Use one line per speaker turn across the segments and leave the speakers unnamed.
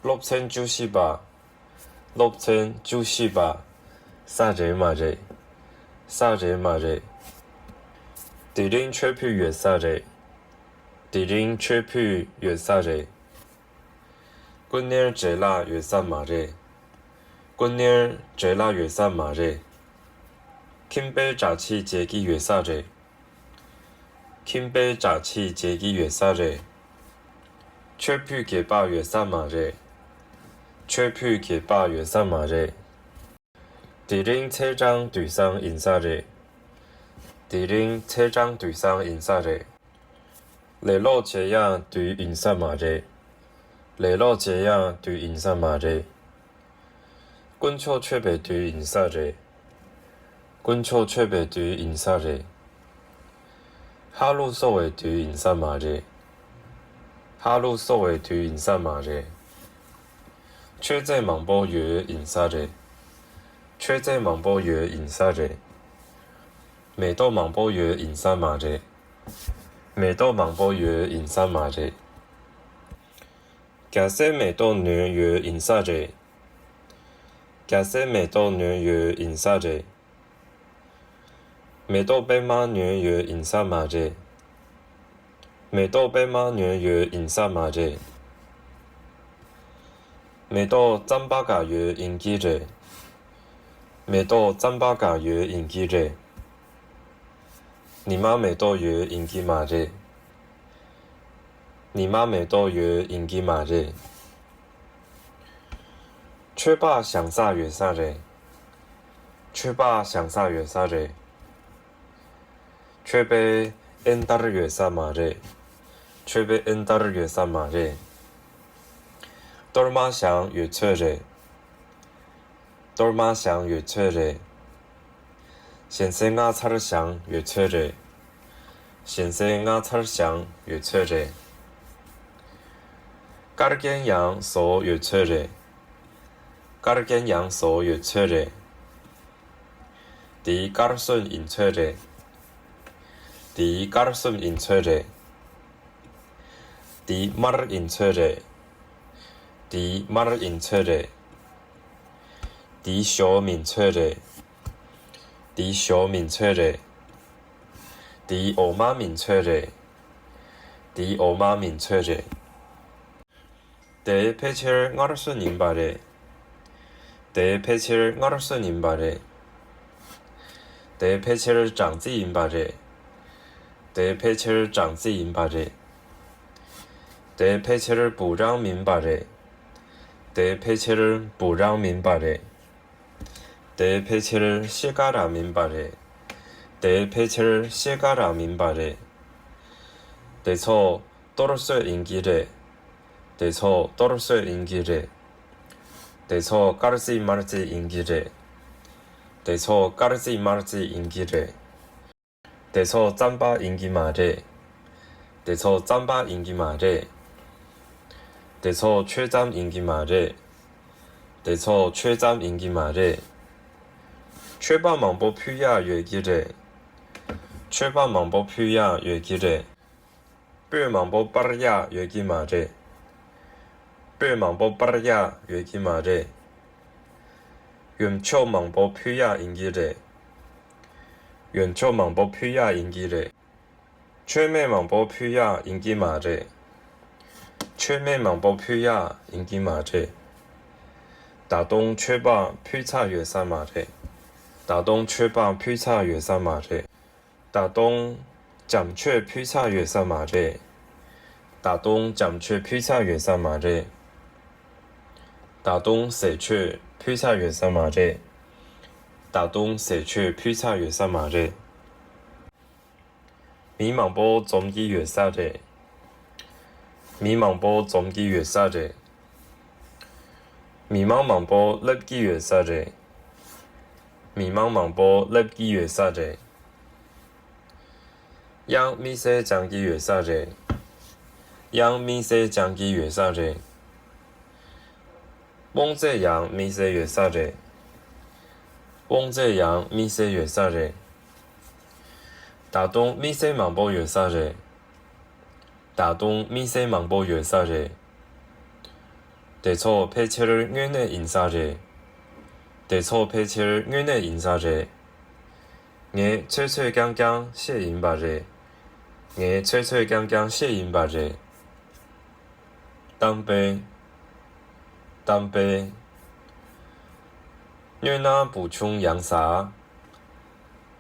롭첸 주시바 롭첸 주시바 사제마제 사제마제 디링 최피 외사제 디링 최피 외사제 군닐 제라 외사마제 군닐 제라 외사마제 킴벨 자치 제기 외사제 킴벨 자치 제기 외사제 최피 개바 외사마제 최피 개바 외사마제 디링 체장 뒤상 인사제 디링 체장 뒤상 인사제 레로 제양 뒤 인사마제 레로 제양 뒤 인사마제 군초 최배 뒤 인사제 군초 최배 뒤 인사제 하루 소외 뒤 인사마제 하루 소외 뒤 인사마제 최대 망보 유 인사제 최대 망보 유 인사제 매도 망보 유 인사마제 매도 망보 유 인사마제假设매도 유 인사제假设매도 유 인사제 매도 백만 유 인사마제 매도 백만 유 인사마제 매도 짬바가 유 인기제 매도 짬바가 유 인기제 니마 매도 유 인기마제 니마 매도 유 인기마제 최바享사月사제 최바享사月사제 최배 엔다르月사마제 최배 엔다르月사마제 돌마샹月최제 돌마샹月최제 현생아 차르샹月최제 현생아 차르샹月최제 까르겐양 소月최제 까르겐양 소月최제 디 까르순 인최제 디 까르순 인최제 디 마르 인최제 디 마르 인최제 디 쇼민최제 디 쇼민최제 디 오마민최제 디 오마민최제 대 패치를 nga르순 인바레 대 패치를 nga르순 인바레 대 패치를 장지 인바레 대 패치를 장지 인바레 대 패치를 부장 민바레 대 패치를 부장 민바레 대 패치를 시가라 민바레 대 패치를 시가라 민바레 대처 또르스 인기레 대처 또르스 인기레 대처 까르시 마르지 인기레 대처 까르시 마르지 인기레 대처 짬바 인기마레 대처 짬바 인기마레 대처 최잠 인기마레 대처 최잠 인기마레 최바 망보 퓨야 외기레 최바 망보 퓨야 외기레 뼈 망보 빠르야 외기마레 뼈 망보 빠르야 외기마레 연초 망보 퓨야 인기레 연초 망보 퓨야 인기레 최매 망보 퓨야 인기마레 최매 망보 퓨야 인기마레 다동 최바 퓨차 외사마레 다동 최바 퓨차 외사마레 다동 잠최 퓨차 외사마레 다동 잠최 퓨차 외사마레 다동 세최 퓨차 외사마레 다동 세최 퓨차 외사마레 미망보 좀기 외사레 미망보 좀기 외사레 미망망보 렙기 외사레 미망망보 렙기 외사레 양 미세 장기 외사레 양 미세 장기 외사레 뽕제양 미세 외사레 뽕제양 미세 외사레 다동 미세 망보 외사레 다동 미세 망보 외사레 대처 폐체를 뇌내 인사제 대처 폐체를 뇌내 인사제 예 철철강강谢인바제 예 철철강강谢인바제当杯뇌나补充양사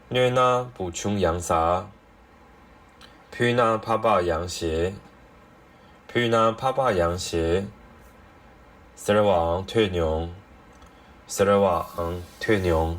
뇌나补充양사 py나 파바 양邪py나 파바 양邪死了王退牛，死了王退牛。